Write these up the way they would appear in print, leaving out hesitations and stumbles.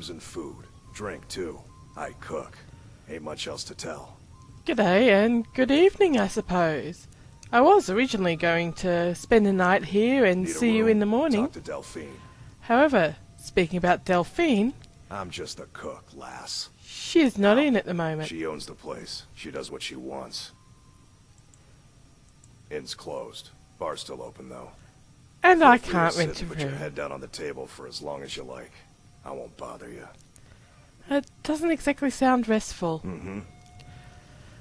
rooms and food. Drink, too. I cook. Ain't much else to tell. G'day and good evening, I suppose. I was originally going to spend the night here and Need a see you room? in the morning. Talk to Delphine. However, speaking about Delphine, I'm just a cook, lass. she is not in at the moment. She owns the place. She does what she wants. Inn's closed. Bar's still open, though. And I Feel free to can't sit rent a and put your room. head down on the table for as long as you like. I won't bother you. It doesn't exactly sound restful. Mm-hmm.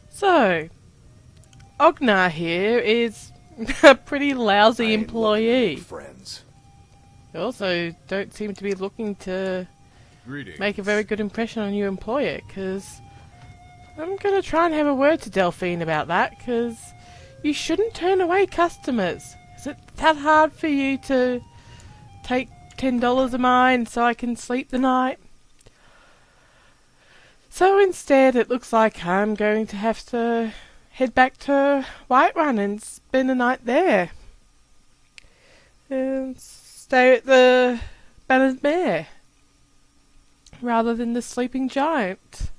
So, Ognar here is a pretty lousy employee. Friends. You also don't seem to be looking to Greetings. make a very good impression on your employer, because I'm going to try and have a word to Delphine about that, because you shouldn't turn away customers. Is it that hard for you to take $10 of mine so I can sleep the night? So instead, it looks like I'm going to have to head back to Whiterun and spend the night there. And stay at the Bannered Mare, rather than the Sleeping Giant.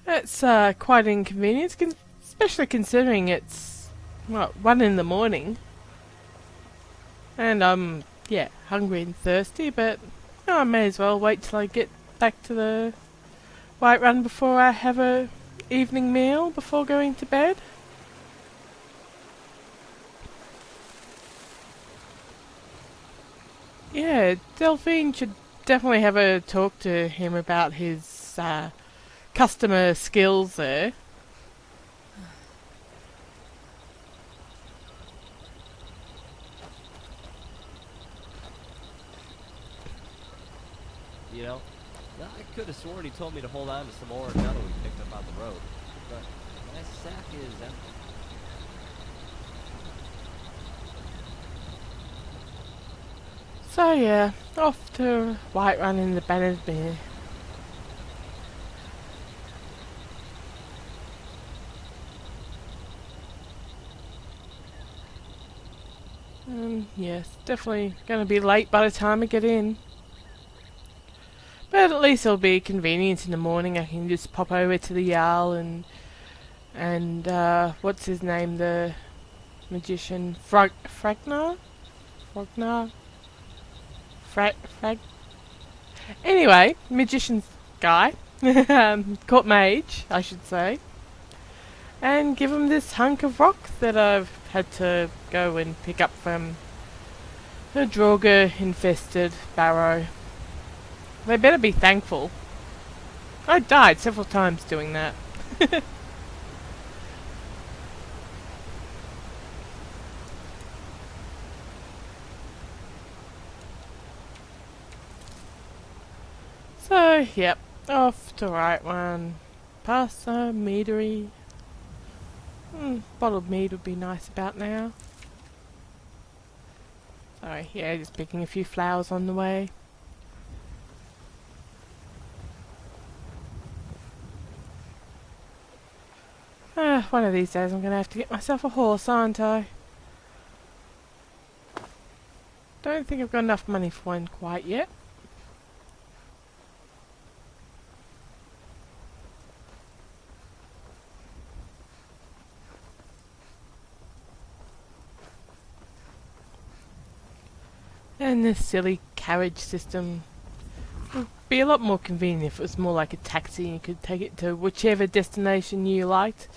That's quite an inconvenience, especially considering it's, 1 in the morning. And I'm, hungry and thirsty, but I may as well wait till I get back to the Whiterun before I have a evening meal before going to bed. Yeah, Delphine should definitely have a talk to him about his customer skills there. You know, I could have sworn he told me to hold on to some ore and metal we picked up on the road, but my sack is empty. So yeah, off to Whiterun in the Bannered Mare. Yes, definitely going to be late by the time I get in. But at least it'll be convenient in the morning. I can just pop over to the Jarl and what's his name, the magician, Fragnar? Anyway, magician's guy, court mage, I should say, and give him this hunk of rock that I've had to go and pick up from a Draugr-infested barrow. They better be thankful. I died several times doing that. So, yep, off to Whiterun. Past the meadery. Bottled mead would be nice about now. Sorry, yeah, just picking a few flowers on the way. One of these days I'm going to have to get myself a horse, aren't I? Don't think I've got enough money for one quite yet. And this silly carriage system would be a lot more convenient if it was more like a taxi and you could take it to whichever destination you liked,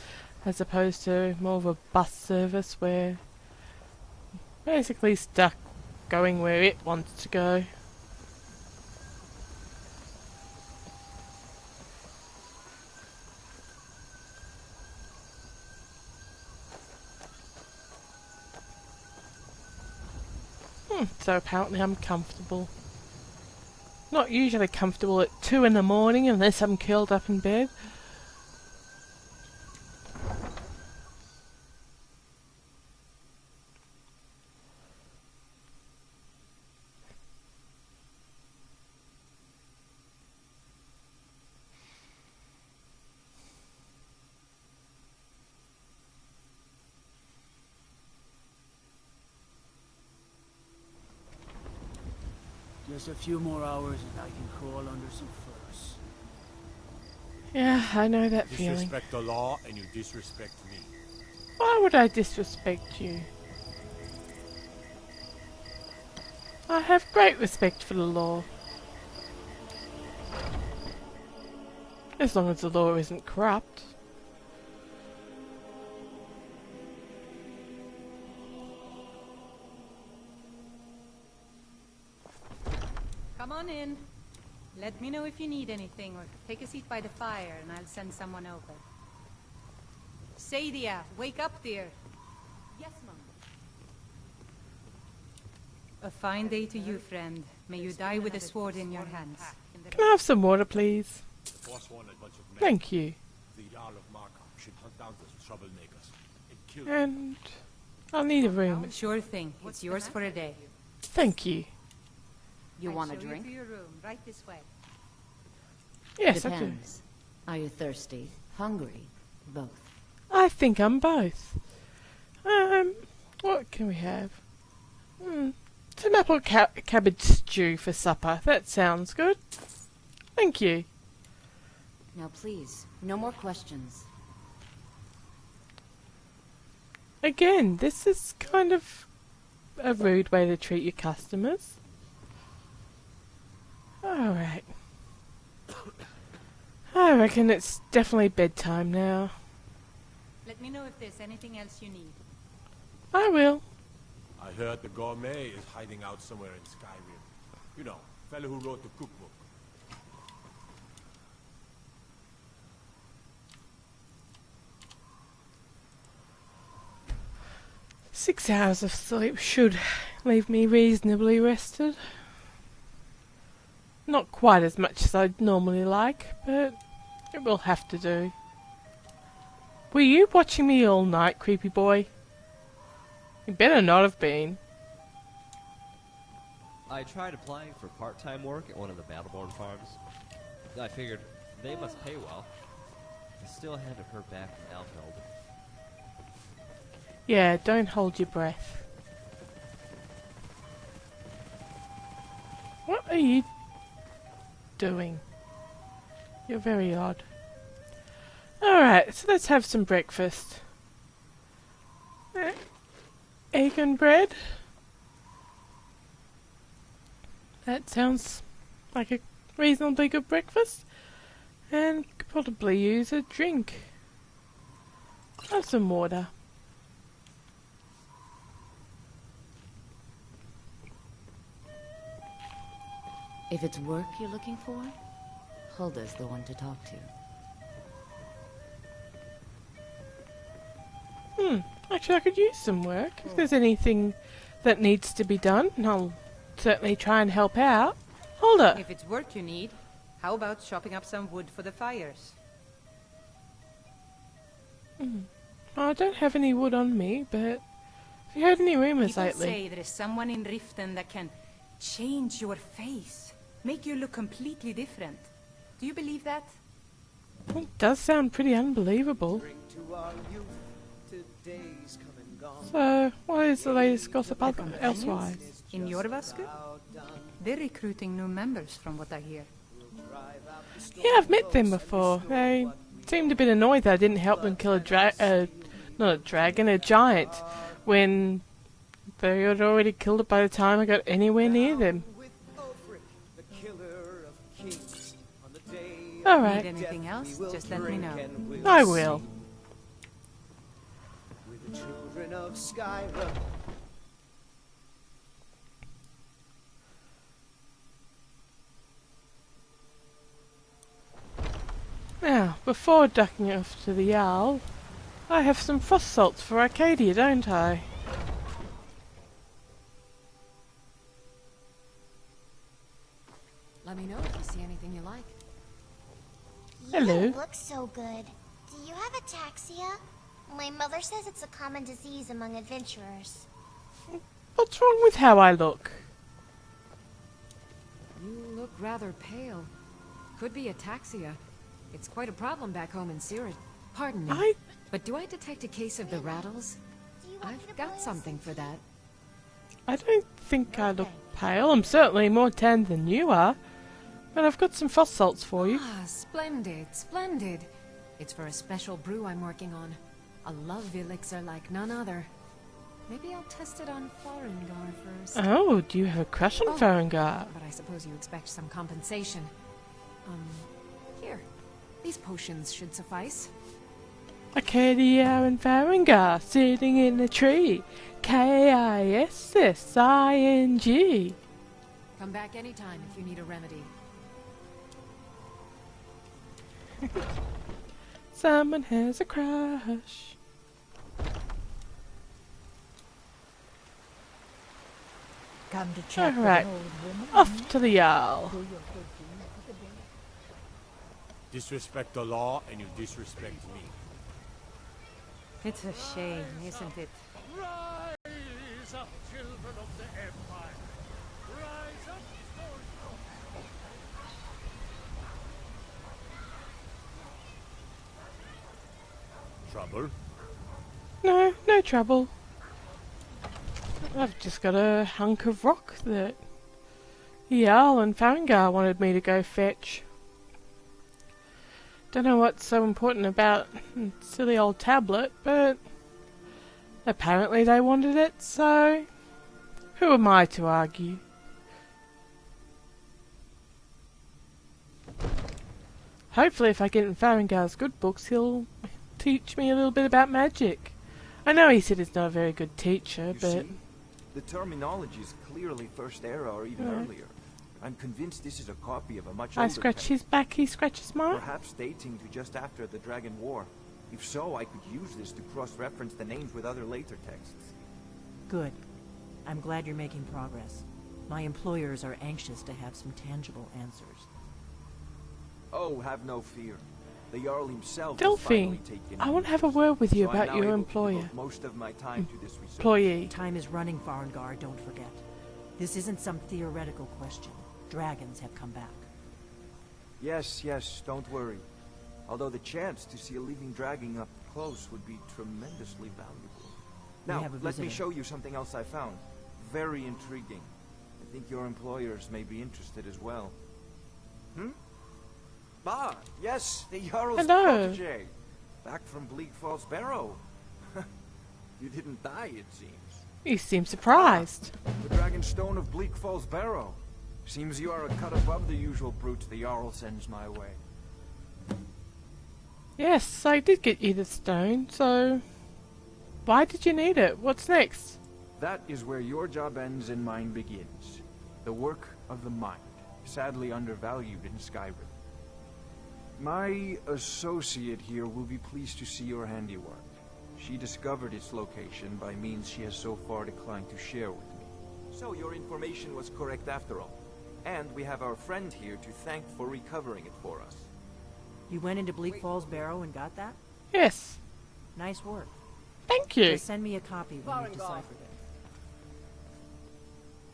as opposed to more of a bus service where you're basically stuck going where it wants to go. So apparently I'm comfortable. Not usually comfortable at 2 in the morning unless I'm curled up in bed. Just a few more hours and I can crawl under some furs. Yeah, I know that feeling. Disrespect the law and you disrespect me. Why would I disrespect you? I have great respect for the law. As long as the law isn't corrupt. Come on in. Let me know if you need anything, or take a seat by the fire and I'll send someone over. Sadia, wake up, dear. Yes, Mom. A fine day to you, friend. May you die with a sword in your hands. Can I have some water, please? The boss wanted a bunch of men. Thank you. The Jarl of Markham should hunt down those troublemakers and kill them. And I'll need a room. Sure thing. It's yours for a day. Thank you. You I'll want a show drink? You to your room, right this way. Yes, I do. Depends. Are you thirsty? Hungry? Both. I think I'm both. What can we have? Some apple cabbage stew for supper. That sounds good. Thank you. Now please, no more questions. Again, this is kind of a rude way to treat your customers. Alright. I reckon it's definitely bedtime now. Let me know if there's anything else you need. I will. I heard the gourmet is hiding out somewhere in Skyrim. You know, fellow who wrote the cookbook. Six hours of sleep should leave me reasonably rested. Not quite as much as I'd normally like, but it will have to do. Were you watching me all night, creepy boy? You better not have been. I tried applying for part-time work at one of the Battleborn farms. I figured they must pay well. I still haven't heard back from Alfeld. Yeah, don't hold your breath. What are you doing? You're very odd. Alright, so let's have some breakfast. Egg and bread? That sounds like a reasonably good breakfast. And could probably use a drink. Have some water. If it's work you're looking for, Hulda's the one to talk to. Actually, I could use some work. If there's anything that needs to be done, I'll certainly try and help out. Hold up. If it's work you need, how about chopping up some wood for the fires? I don't have any wood on me, but have you heard any rumours People lately? say there is someone in Riften that can change your face, make you look completely different. Do you believe that? It does sound pretty unbelievable. So, what is the latest gossip elsewise? In Jorvaskut? They're recruiting new members from what I hear. Yeah, I've met them before. They seemed a bit annoyed that I didn't help them kill not a dragon, a giant, when they had already killed it by the time I got anywhere near them. Alright, Need anything else? Just let me know. I will. With the children of Skyrim. Now, before ducking off to the Jarl, I have some frost salts for Arcadia, don't I? Let me know if you see anything you like. Hello. You look so good. Do you have ataxia? My mother says it's a common disease among adventurers. What's wrong with how I look? You look rather pale. Could be ataxia. It's quite a problem back home in Sirid. Pardon me, but do I detect a case of the rattles? Do you want me I've to got boil something some for that. I don't think I look pale. I'm certainly more tan than you are. But I've got some frost salts for you. Ah, splendid, splendid. It's for a special brew I'm working on. A love elixir like none other. Maybe I'll test it on Farengar first. Oh, do you have a crush on Farengar? But I suppose you expect some compensation. Here. These potions should suffice. Arcadia and Farengar sitting in a tree. Kissing. Come back anytime if you need a remedy. Someone has a crush. Come to chat with Alright, an old woman. off to the Jarl. Disrespect the law, and you disrespect me. It's a shame, isn't it? Rise up, children of the Empire. Rise up, Trouble? No, no trouble. I've just got a hunk of rock that Jarl and Farengar wanted me to go fetch. Don't know what's so important about silly old tablet, but apparently they wanted it, so who am I to argue? Hopefully if I get in Farengar's good books, he'll teach me a little bit about magic. I know he said he's not a very good teacher, You but... see? The terminology is clearly First Era or even earlier. I'm convinced this is a copy of a much I older scratch text, his back, he scratches mine. perhaps dating to just after the Dragon War. If so, I could use this to cross-reference the names with other later texts. Good. I'm glad you're making progress. My employers are anxious to have some tangible answers. Oh, have no fear. The Jarl himself has Delphine, finally taken I want to have a interest, word with you so I'm about now your able to employer. devote most of my time to this research. Employee. Time is running, Farengar, don't forget. This isn't some theoretical question. Dragons have come back. Yes, yes, don't worry. Although the chance to see a living dragon up close would be tremendously valuable. We Now, have a let me visitor. show you something else I found. Very intriguing. I think your employers may be interested as well. Ah, yes, the Jarl's Hello. protege. Back from Bleak Falls Barrow. You didn't die, it seems. You seem surprised. The Dragonstone of Bleak Falls Barrow. Seems you are a cut above the usual brutes the Jarl sends my way. Yes, I did get you the stone, so... Why did you need it? What's next? That is where your job ends and mine begins. The work of the mind, sadly undervalued in Skyrim. My associate here will be pleased to see your handiwork. She discovered its location by means she has so far declined to share with me. So your information was correct after all. And we have our friend here to thank for recovering it for us. You went into Bleak Falls Barrow and got that? Yes. Nice work. Thank you. Just send me a copy when you've deciphered it.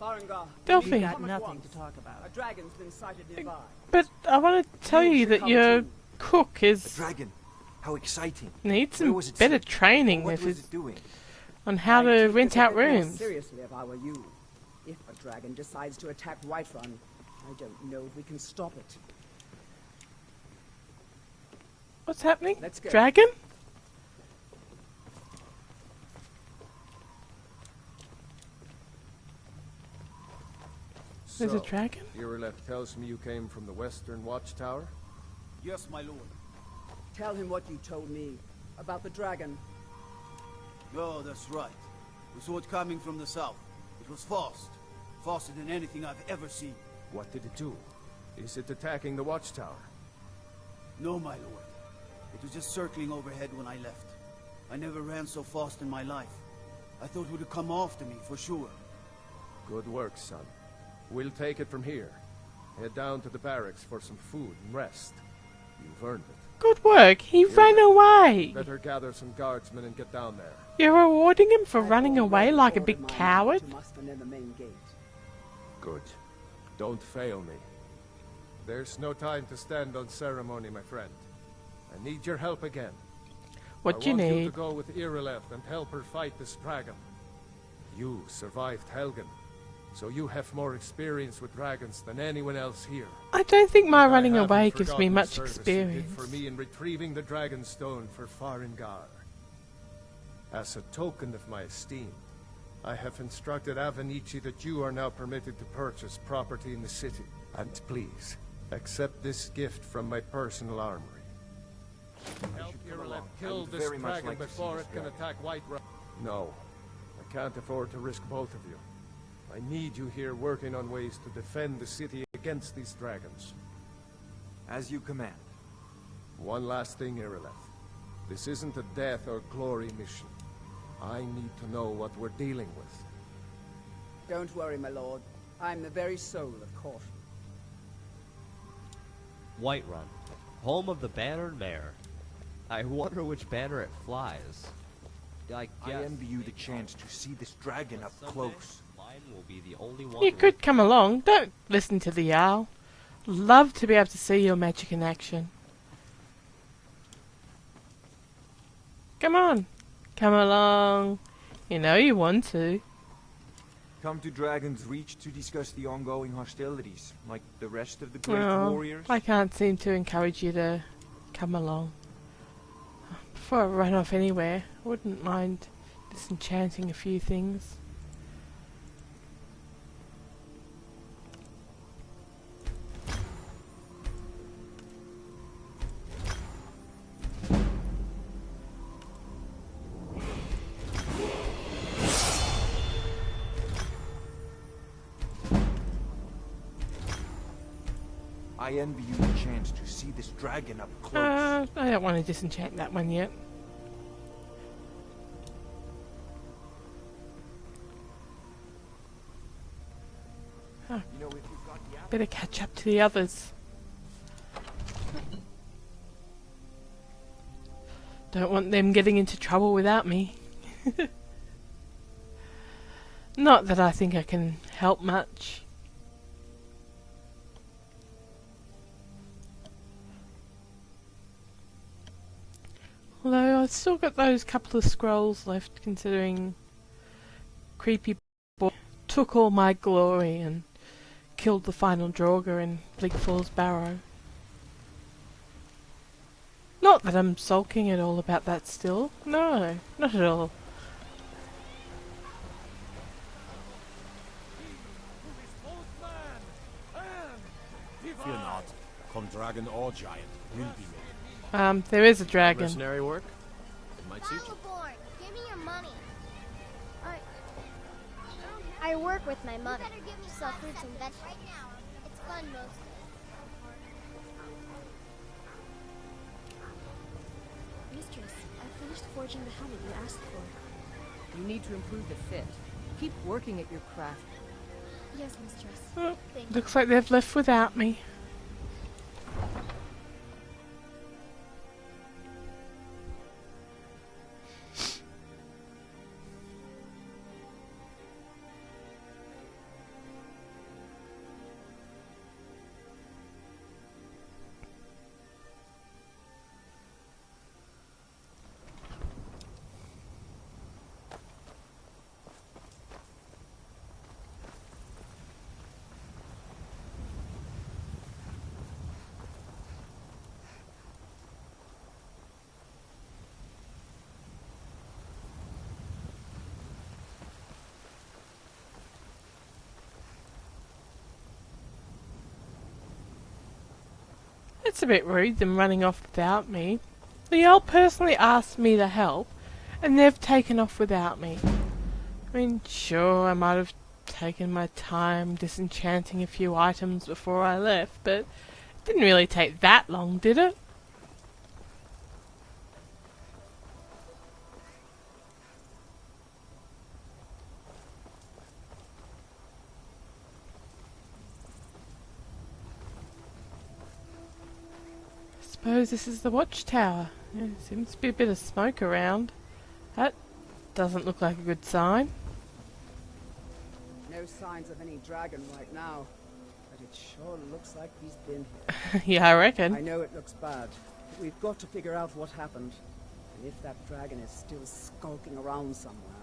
Farengar, Delphine. We've got nothing to talk about. a dragon's been sighted nearby. But I want to tell you that your cook A is... dragon! How exciting! needs Where some was it better sent? training What if was it's it doing? on how to rent out rooms. Seriously, if I were you. If a dragon decides to attack Whiterun, I don't know if we can stop it. What's happening? Let's go. Dragon? There's a dragon? Irileth tells me you came from the Western Watchtower? Yes, my lord. Tell him what you told me about the dragon. Oh, that's right. We saw it coming from the south. It was fast. Faster than anything I've ever seen. What did it do? Is it attacking the Watchtower? No, my lord. It was just circling overhead when I left. I never ran so fast in my life. I thought it would come after me, for sure. Good work, son. We'll take it from here. Head down to the barracks for some food and rest. You've earned it. Good work. He ran away. Better gather some guardsmen and get down there. You're rewarding him for running away like a big coward? To muster near the main gate. Good. Don't fail me. There's no time to stand on ceremony, my friend. I need your help again. What do you I want you need? to go with Irileth and help her fight this dragon. You survived Helgen, so you have more experience with dragons than anyone else here. I don't think my I running haven't away gives me forgotten much the service you experience. did for me in retrieving the dragon stone for Farengar. As a token of my esteem, I have instructed Avenici that you are now permitted to purchase property in the city. And please, accept this gift from my personal armory. Help Irileth kill this dragon before it can attack Whiterun. No, I can't afford to risk both of you. I need you here working on ways to defend the city against these dragons. As you command. One last thing, Irileth. This isn't a death or glory mission. I need to know what we're dealing with. Don't worry, my lord. I'm the very soul of caution. Whiterun, home of the bannered mare. I wonder which banner it flies. I envy you the chance to see this dragon up close. Mine will be the only one. You could come along. Don't listen to the owl. Love to be able to see your magic in action. Come on. Come along. You know you want to. Come to Dragon's Reach to discuss the ongoing hostilities, like the rest of the great Oh, warriors. I can't seem to encourage you to come along. Before I run off anywhere, I wouldn't mind disenchanting a few things. I envy you the chance to see this dragon up close. I don't want to disenchant that one yet. Huh. You know, if you've got the Better catch up to the others. Don't want them getting into trouble without me. Not that I think I can help much. Although I've still got those couple of scrolls left, considering Creepy Boy took all my glory and killed the final Draugr in Bleak Falls Barrow. Not that I'm sulking at all about that still. No, not at all. Fear not. Come dragon or giant, will be made. There is a dragon. Mercenary work? It might suit you. Born, give me your money. I work with my mother. Sell fruits and vegetables. It's fun mostly. Mistress, I finished forging the helmet you asked for. You need to improve the fit. Keep working at your craft. Yes, mistress. Oh, looks like they've left without me. It's a bit rude them running off without me. The owl personally asked me to help, and they've taken off without me. I mean, sure, I might have taken my time disenchanting a few items before I left, but it didn't really take that long, did it? Suppose this is the watchtower. There seems to be a bit of smoke around. That doesn't look like a good sign. No signs of any dragon right now, but it sure looks like he's been here. Yeah, I reckon. I know it looks bad, but we've got to figure out what happened, and if that dragon is still skulking around somewhere.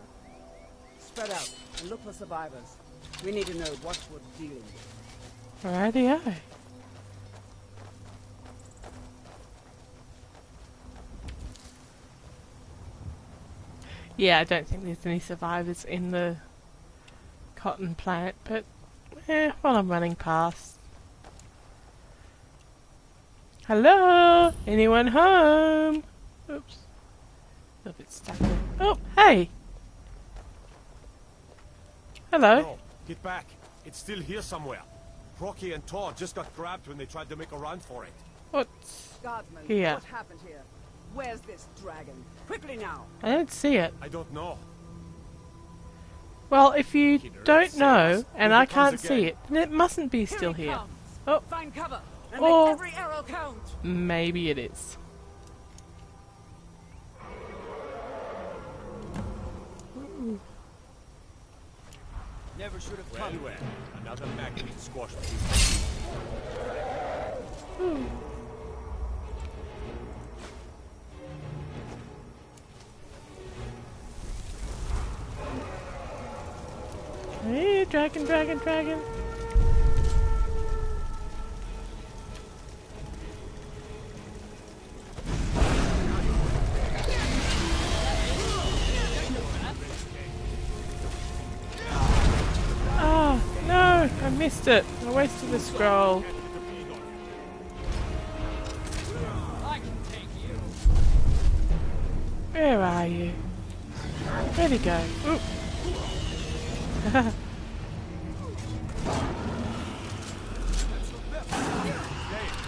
Spread out and look for survivors. We need to know what we're dealing with. Rightio. Yeah, I don't think there's any survivors in the cotton plant, but while I'm running past. Hello? Anyone home? Oops. A bit stuck there. Oh, hey! Hello. No, get back. It's still here somewhere. Rocky and Tor just got grabbed when they tried to make a run for it. What's Guardsman, here? what happened here? Where's this dragon? Quickly now! I don't see it. I don't know. Well, if you don't save know, us and when I he comes can't see again. it, then it mustn't be still he here. comes. Oh, Find cover and Or- make every arrow count. maybe it is. Never should have Well, come. well, another magnet squashed. Hey, dragon, dragon, dragon. Oh, no, I missed it. I wasted the scroll. Where are you? Where'd he go? Oop.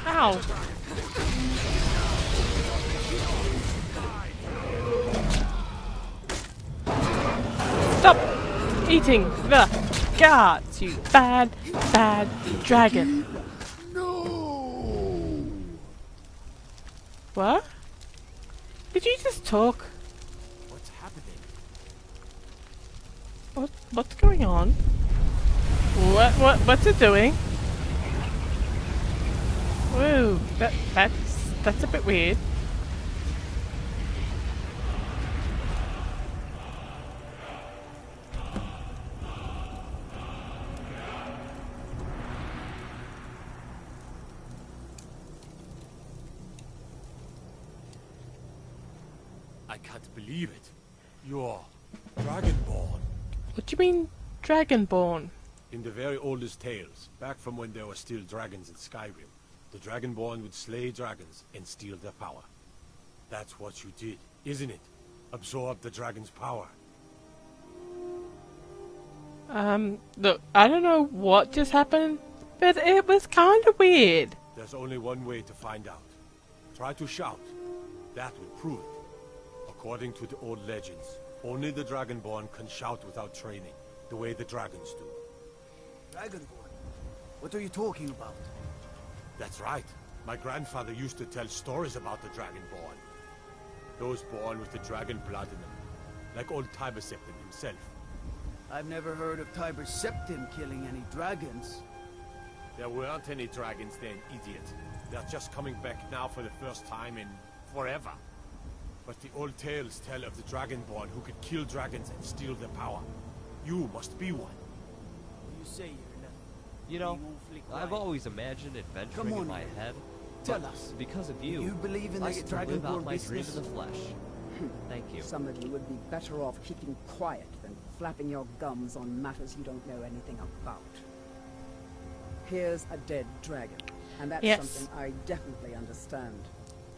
Ow! Stop eating the guards, you bad, bad dragon. No! What? Did you just talk? What's happening? What's going on? What's it doing? Whoa, that's a bit weird. I can't believe it. You're Dragonborn. What do you mean, Dragonborn? In the very oldest tales, back from when there were still dragons in Skyrim, the Dragonborn would slay dragons and steal their power. That's what you did, isn't it? Absorb the dragon's power. Look, I don't know what just happened, but it was kind of weird. There's only one way to find out. Try to shout. That will prove it. According to the old legends, only the Dragonborn can shout without training, the way the dragons do. Dragonborn? What are you talking about? That's right. My grandfather used to tell stories about the Dragonborn. Those born with the dragon blood in them, like old Tiber Septim himself. I've never heard of Tiber Septim killing any dragons. There weren't any dragons then, idiot. They're just coming back now for the first time in forever. But the old tales tell of the Dragonborn who could kill dragons and steal their power. You must be one. You say you're not. You know, being awfully I've quiet. always imagined adventuring Come on, in my man. head. Tell but us. Because of Do you, you believe in I this get to live out Dragonborn my dream in business? the flesh. Thank you. Some of you would be better off keeping quiet than flapping your gums on matters you don't know anything about. Here's a dead dragon, and that's Yes. something I definitely understand.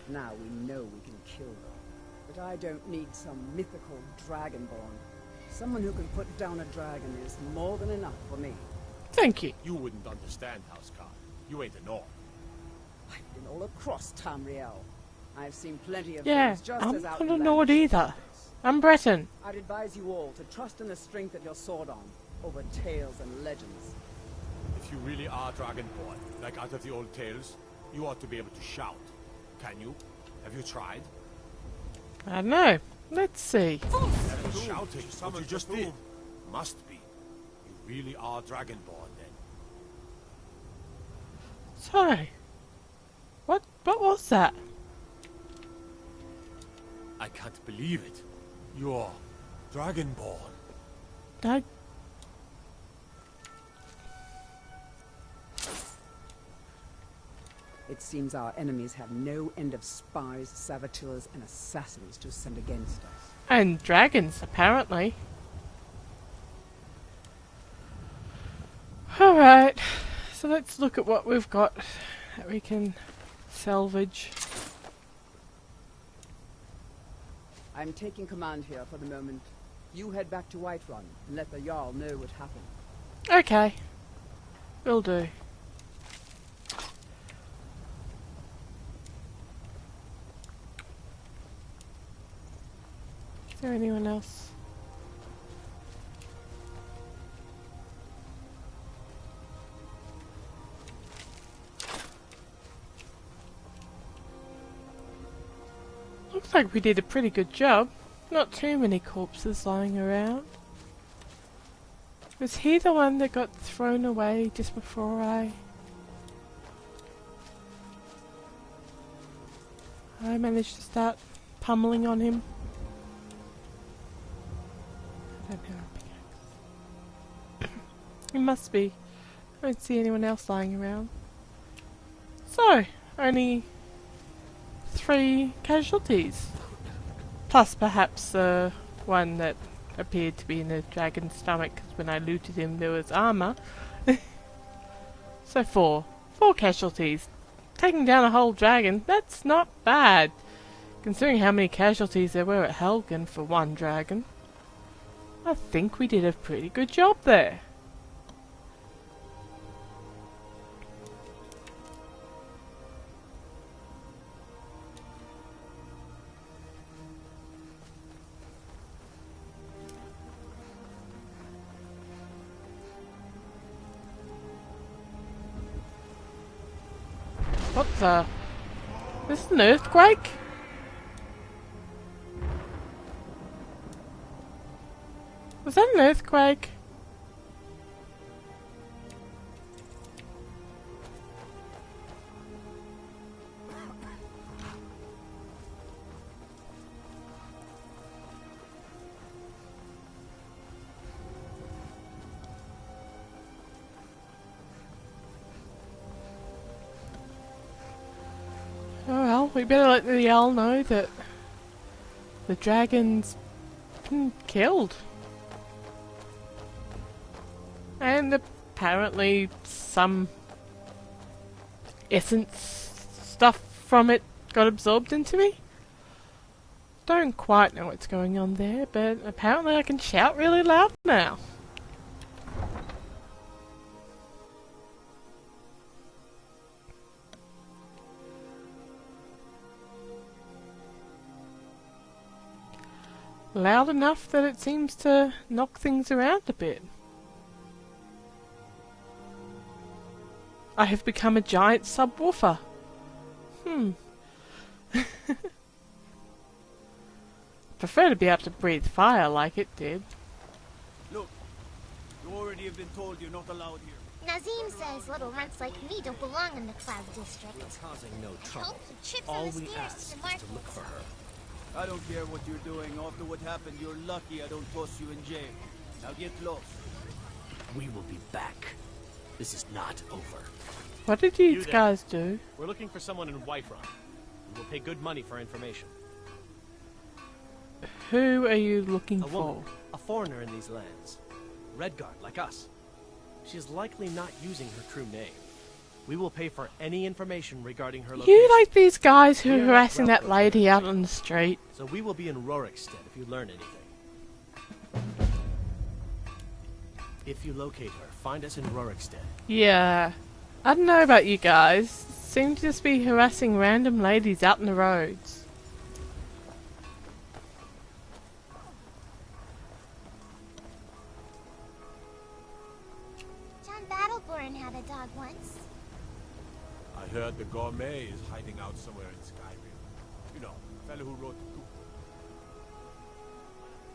Now we know we can kill them. But I don't need some mythical dragonborn. Someone who can put down a dragon is more than enough for me. Thank you. You wouldn't understand, Houseguard. You ain't a North. I've been all across Tamriel. I've seen plenty of Yeah, things just I'm as not a outlandish Nord as either. this. I'm Breton. I'd advise you all to trust in the strength of your sword arm over tales and legends. If you really are Dragonborn, like out of the old tales, you ought to be able to shout. Can you? Have you tried? I don't know. Let's see. That was shouting, what you just did. Must be. You really are Dragonborn, then. So, what was that? I can't believe it. You're Dragonborn. I... It seems our enemies have no end of spies, saboteurs, and assassins to send against us. And dragons, apparently. Alright, so let's look at what we've got that we can salvage. I'm taking command here for the moment. You head back to Whiterun and let the Jarl know what happened. Okay. Will do. Is there anyone else? Looks like we did a pretty good job. Not too many corpses lying around. Was he the one that got thrown away just before I managed to start pummeling on him? I don't have a pickaxe. It must be. I don't see anyone else lying around. So, only 3 casualties. Plus perhaps one that appeared to be in the dragon's stomach, because when I looted him there was armour. So 4. 4 casualties. Taking down a whole dragon, that's not bad. Considering how many casualties there were at Helgen for one dragon. I think we did a pretty good job there. What the? This is an earthquake? Was that an earthquake? Oh well, we better let the owl know that the dragon's been killed. And apparently some essence stuff from it got absorbed into me. Don't quite know what's going on there, but apparently I can shout really loud now. Loud enough that it seems to knock things around a bit. I have become a giant subwoofer. Prefer to be able to breathe fire like it did. Look, you already have been told you're not allowed here. Nazim says little runts like me don't belong in the Cloud District. We're causing no trouble. Hope the chips All on the we stairs ask to is the to look for her. I don't care what you're doing. After what happened, you're lucky I don't toss you in jail. Now get lost. We will be back. This is not over. What did you guys do? We're looking for someone in Whiterun. We will pay good money for information. Who are you looking A for? woman, a foreigner in these lands. Redguard, like us. She is likely not using her true name. We will pay for any information regarding her location. You like these guys who We are are not harassing that welcome lady here. out on the street? So we will be in Rorikstead if you learn anything. If you locate her, find us in Rorikstead. Yeah. I don't know about you guys. Seem to just be harassing random ladies out in the roads. John Battleborn had a dog once. I heard the gourmet is hiding out somewhere in Skyrim. You know, the fellow who wrote the book.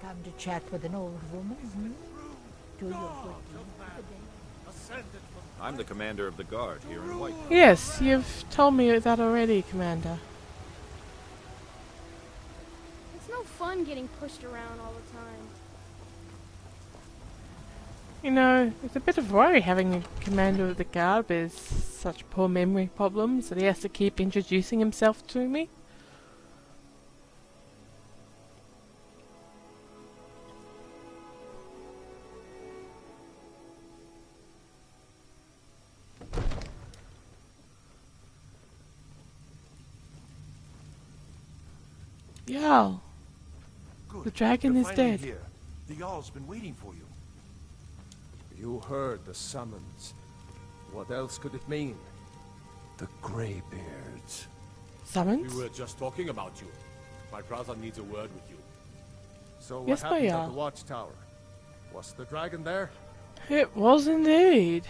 Come to chat with an old woman, hmm? Do your good I'm the commander of the guard here in White. Yes, you've told me that already, Commander. It's no fun getting pushed around all the time. You know, it's a bit of worry having a commander of the guard with such poor memory problems that he has to keep introducing himself to me. Jarl, the dragon is dead. Here. The Jarl's been waiting for you. You heard the summons. What else could it mean? The Greybeards. Summons? We were just talking about you. My brother needs a word with you. So what Yes, happened my at Jarl. the watchtower? Was the dragon there? It was indeed.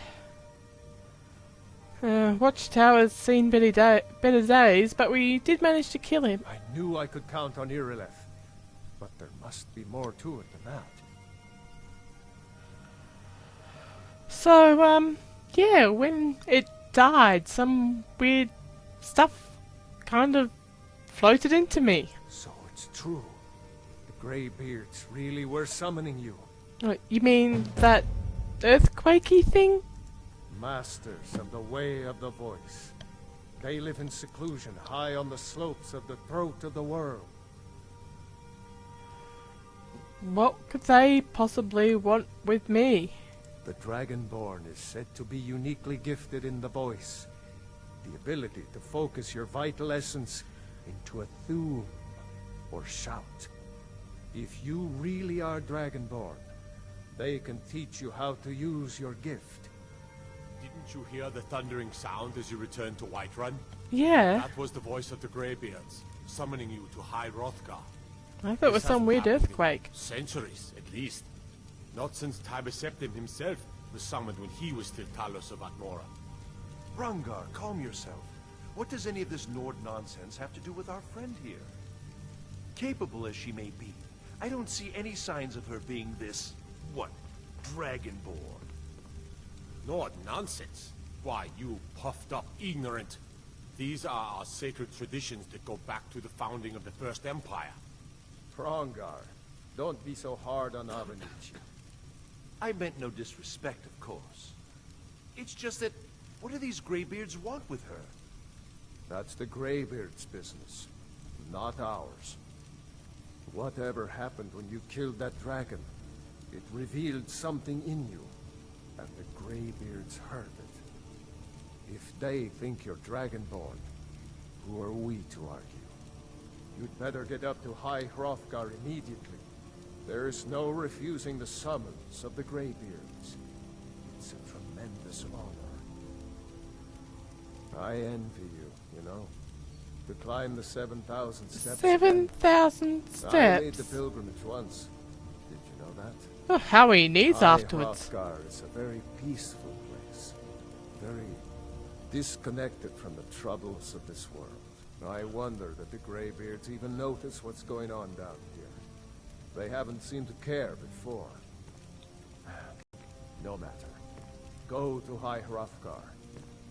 Watchtower's seen better days, but we did manage to kill him. I knew I could count on Irileth. But there must be more to it than that. So, yeah, when it died, some weird stuff kind of floated into me. So it's true. The Greybeards really were summoning you. You mean that earthquakey thing? Masters of the way of the voice. They live in seclusion high on the slopes of the throat of the world. What could they possibly want with me? The Dragonborn is said to be uniquely gifted in the voice. The ability to focus your vital essence into a thum or shout. If you really are Dragonborn, they can teach you how to use your gift. Didn't you hear the thundering sound as you returned to Whiterun? Yeah. That was the voice of the Greybeards, summoning you to High Hrothgar. I thought it was This some hasn't weird happened in earthquake. Centuries, at least. Not since Tiber Septim himself was summoned when he was still Talos of Atmora. Rangar, calm yourself. What does any of this Nord nonsense have to do with our friend here? Capable as she may be, I don't see any signs of her being this, what, Dragonborn. Nord nonsense? Why, you puffed up ignorant. These are our sacred traditions that go back to the founding of the First Empire. Trongar, don't be so hard on Avenici. I meant no disrespect, of course. It's just that, what do these Greybeards want with her? That's the Greybeards' business, not ours. Whatever happened when you killed that dragon, it revealed something in you, and the Greybeards heard it. If they think you're Dragonborn, who are we to argue? You'd better get up to High Hrothgar immediately. There's no refusing the summons of the Greybeards. It's a tremendous honor. I envy you, you know. To climb the 7,000 steps. 7,000 steps? I made the pilgrimage once. Did you know that? Oh, how he needs afterwards. Hrothgar is a very peaceful place. Very disconnected from the troubles of this world. I wonder that the Greybeards even notice what's going on down here. They haven't seemed to care before. No matter. Go to High Hrothgar.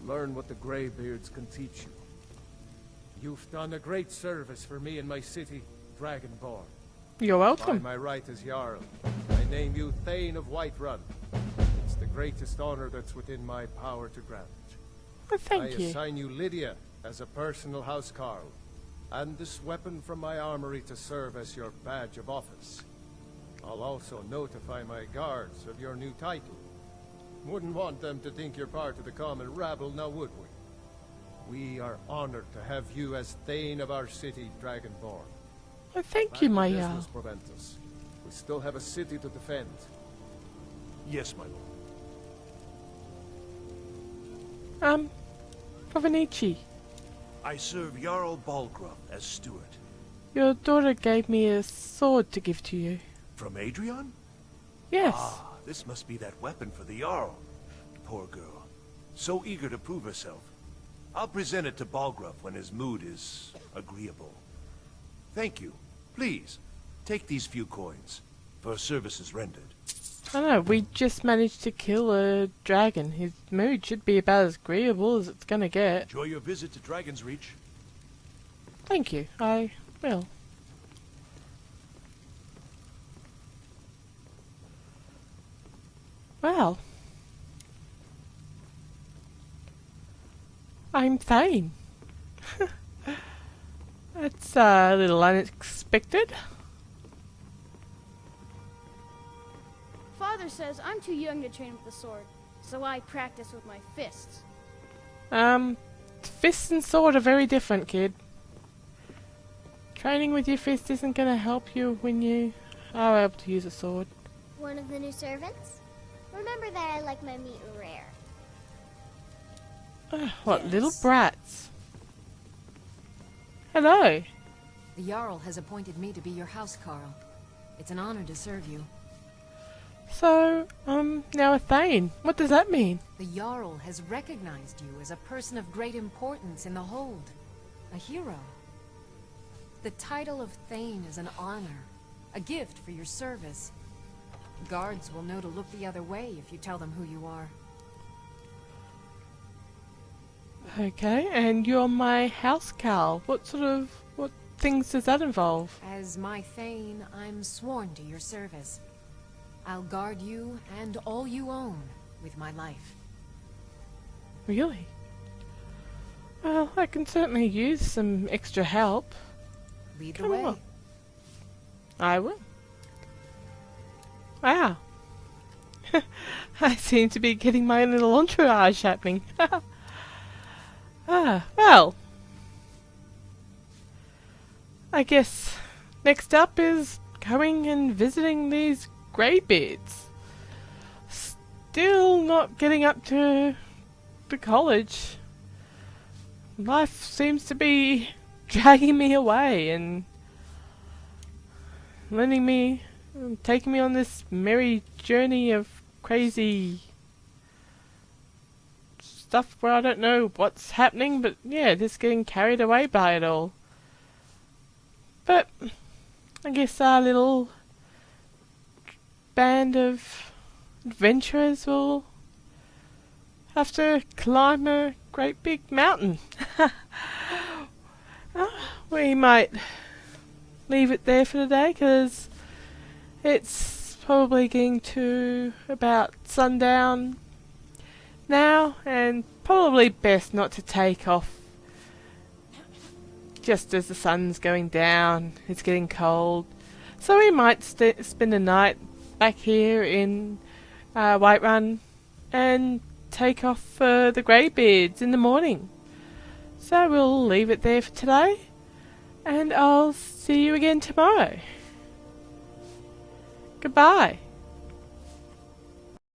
Learn what the Greybeards can teach you. You've done a great service for me and my city, Dragonborn. You're welcome. By my right as Jarl, I name you Thane of Whiterun. It's the greatest honor that's within my power to grant. Well, thank I you. assign you Lydia as a personal housecarl, and this weapon from my armory to serve as your badge of office. I'll also notify my guards of your new title. Wouldn't want them to think you're part of the common rabble, now would we? We are honored to have you as Thane of our city, Dragonborn. Well, thank you, my Jarl. Business Proventus. We still have a city to defend. Yes, my lord. Provenici, I serve Jarl Balgruuf as steward. your daughter gave me a sword to give to you. From Adrian? Yes. Ah, this must be that weapon for the Jarl. Poor girl. So eager to prove herself. I'll present it to Balgruuf when his mood is agreeable. Thank you. Please, take these few coins for services rendered. I know, we just managed to kill a dragon. His mood should be about as agreeable as it's gonna get. Enjoy your visit to Dragon's Reach. Thank you, I will. Well, I'm Thane. That's a little unexpected. Father says I'm too young to train with the sword, so I practice with my fists. Fists and sword are very different, kid. Training with your fist isn't going to help you when you are able to use a sword. One of the new servants? Remember that I like my meat rare. What little brats. Hello. The Jarl has appointed me to be your housecarl. It's an honor to serve you. So, now a Thane. What does that mean? The Jarl has recognized you as a person of great importance in the Hold. A hero. The title of Thane is an honor. A gift for your service. Guards will know to look the other way if you tell them who you are. Okay, and you're my housecarl. What things does that involve? As my Thane, I'm sworn to your service. I'll guard you and all you own with my life. Really? Well, I can certainly use some extra help. Lead the way. I will. Wow. I seem to be getting my little entourage happening. Well. I guess next up is going and visiting these greybeards. Still not getting up to the college. Life seems to be dragging me away and taking me on this merry journey of crazy stuff where I don't know what's happening, but yeah, just getting carried away by it all. But I guess our little band of adventurers will have to climb a great big mountain. We might leave it there for today because it's probably getting to about sundown now, and probably best not to take off just as the sun's going down. It's getting cold, so we might spend the night back here in Whiterun and take off for the Greybeards in the morning. So we'll leave it there for today, and I'll see you again tomorrow. Goodbye.